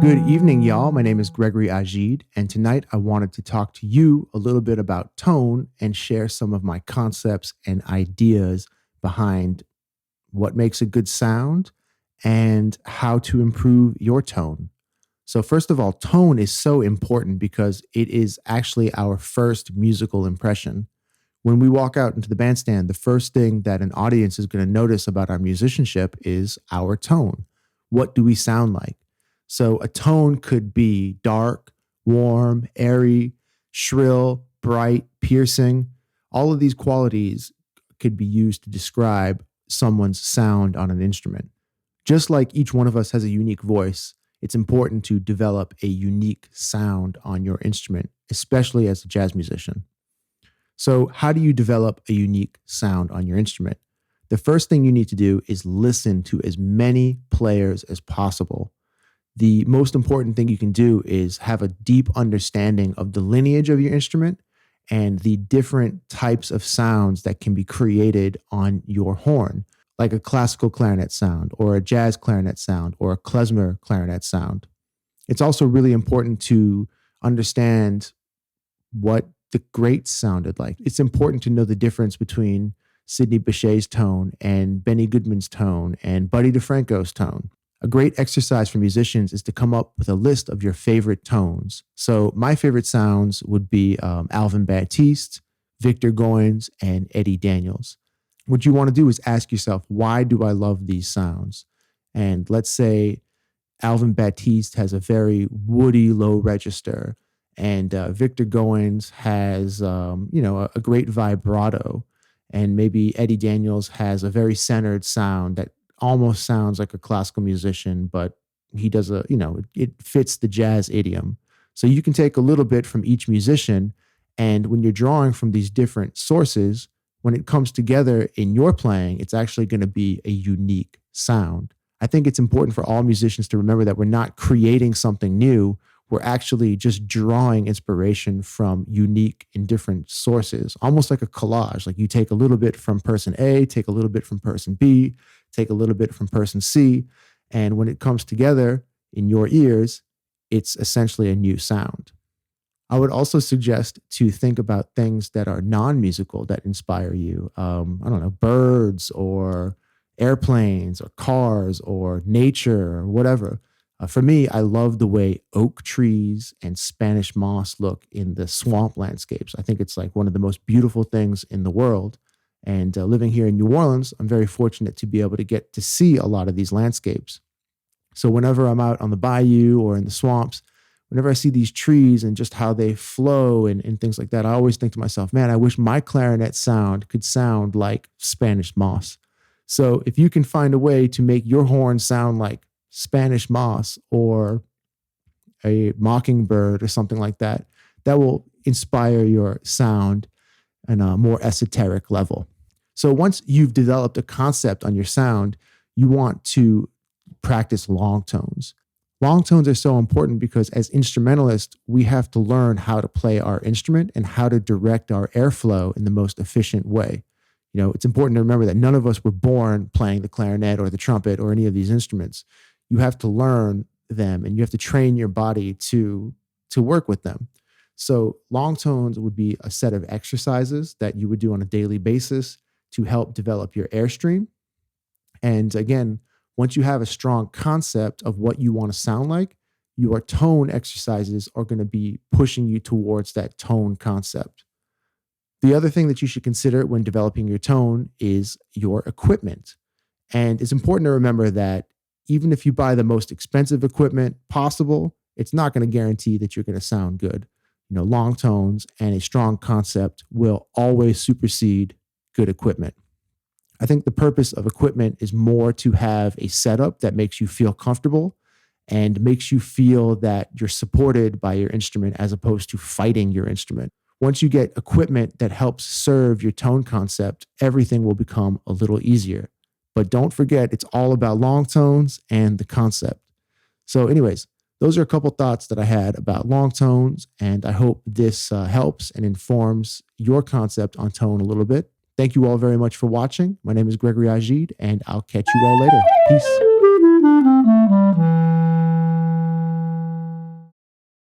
Good evening, y'all. My name is Gregory Agid, and tonight I wanted to talk to you a little bit about tone and share some of my concepts and ideas behind what makes a good sound and how to improve your tone. So, first of all, tone is so important because it is actually our first musical impression. When we walk out into the bandstand, the first thing that an audience is going to notice about our musicianship is our tone. What do we sound like? So a tone could be dark, warm, airy, shrill, bright, piercing. All of these qualities could be used to describe someone's sound on an instrument. Just like each one of us has a unique voice, it's important to develop a unique sound on your instrument, especially as a jazz musician. So how do you develop a unique sound on your instrument? The first thing you need to do is listen to as many players as possible. The most important thing you can do is have a deep understanding of the lineage of your instrument and the different types of sounds that can be created on your horn, like a classical clarinet sound or a jazz clarinet sound or a klezmer clarinet sound. It's also really important to understand what the greats sounded like. It's important to know the difference between Sidney Bechet's tone and Benny Goodman's tone and Buddy DeFranco's tone. A great exercise for musicians is to come up with a list of your favorite tones. So my favorite sounds would be Alvin Baptiste, Victor Goins, and Eddie Daniels. What you want to do is ask yourself, why do I love these sounds? And let's say Alvin Baptiste has a very woody low register, and Victor Goins has a great vibrato, and maybe Eddie Daniels has a very centered sound that almost sounds like a classical musician, but he does it fits the jazz idiom. So you can take a little bit from each musician, and when you're drawing from these different sources, when it comes together in your playing, it's actually going to be a unique sound. I think it's important for all musicians to remember that we're not creating something new. We're actually just drawing inspiration from unique and different sources, almost like a collage. Like you take a little bit from person A, take a little bit from person B, take a little bit from person C. And when it comes together in your ears, it's essentially a new sound. I would also suggest to think about things that are non-musical that inspire you. Birds or airplanes or cars or nature or whatever. For me, I love the way oak trees and Spanish moss look in the swamp landscapes. I think it's like one of the most beautiful things in the world. And living here in New Orleans, I'm very fortunate to be able to get to see a lot of these landscapes. So whenever I'm out on the bayou or in the swamps, whenever I see these trees and just how they flow and things like that, I always think to myself, man, I wish my clarinet sound could sound like Spanish moss. So if you can find a way to make your horn sound like Spanish moss or a mockingbird or something like that, that will inspire your sound on a more esoteric level. So once you've developed a concept on your sound, you want to practice long tones. Long tones are so important because as instrumentalists, we have to learn how to play our instrument and how to direct our airflow in the most efficient way. It's important to remember that none of us were born playing the clarinet or the trumpet or any of these instruments. You have to learn them and you have to train your body to work with them. So long tones would be a set of exercises that you would do on a daily basis to help develop your airstream. And again, once you have a strong concept of what you want to sound like, your tone exercises are going to be pushing you towards that tone concept. The other thing that you should consider when developing your tone is your equipment. And it's important to remember that even if you buy the most expensive equipment possible, it's not going to guarantee that you're going to sound good. Long tones and a strong concept will always supersede good equipment. I think the purpose of equipment is more to have a setup that makes you feel comfortable and makes you feel that you're supported by your instrument as opposed to fighting your instrument. Once you get equipment that helps serve your tone concept, everything will become a little easier. But don't forget, it's all about long tones and the concept. So anyways, those are a couple thoughts that I had about long tones, and I hope this helps and informs your concept on tone a little bit. Thank you all very much for watching. My name is Gregory Agid, and I'll catch you all later. Peace.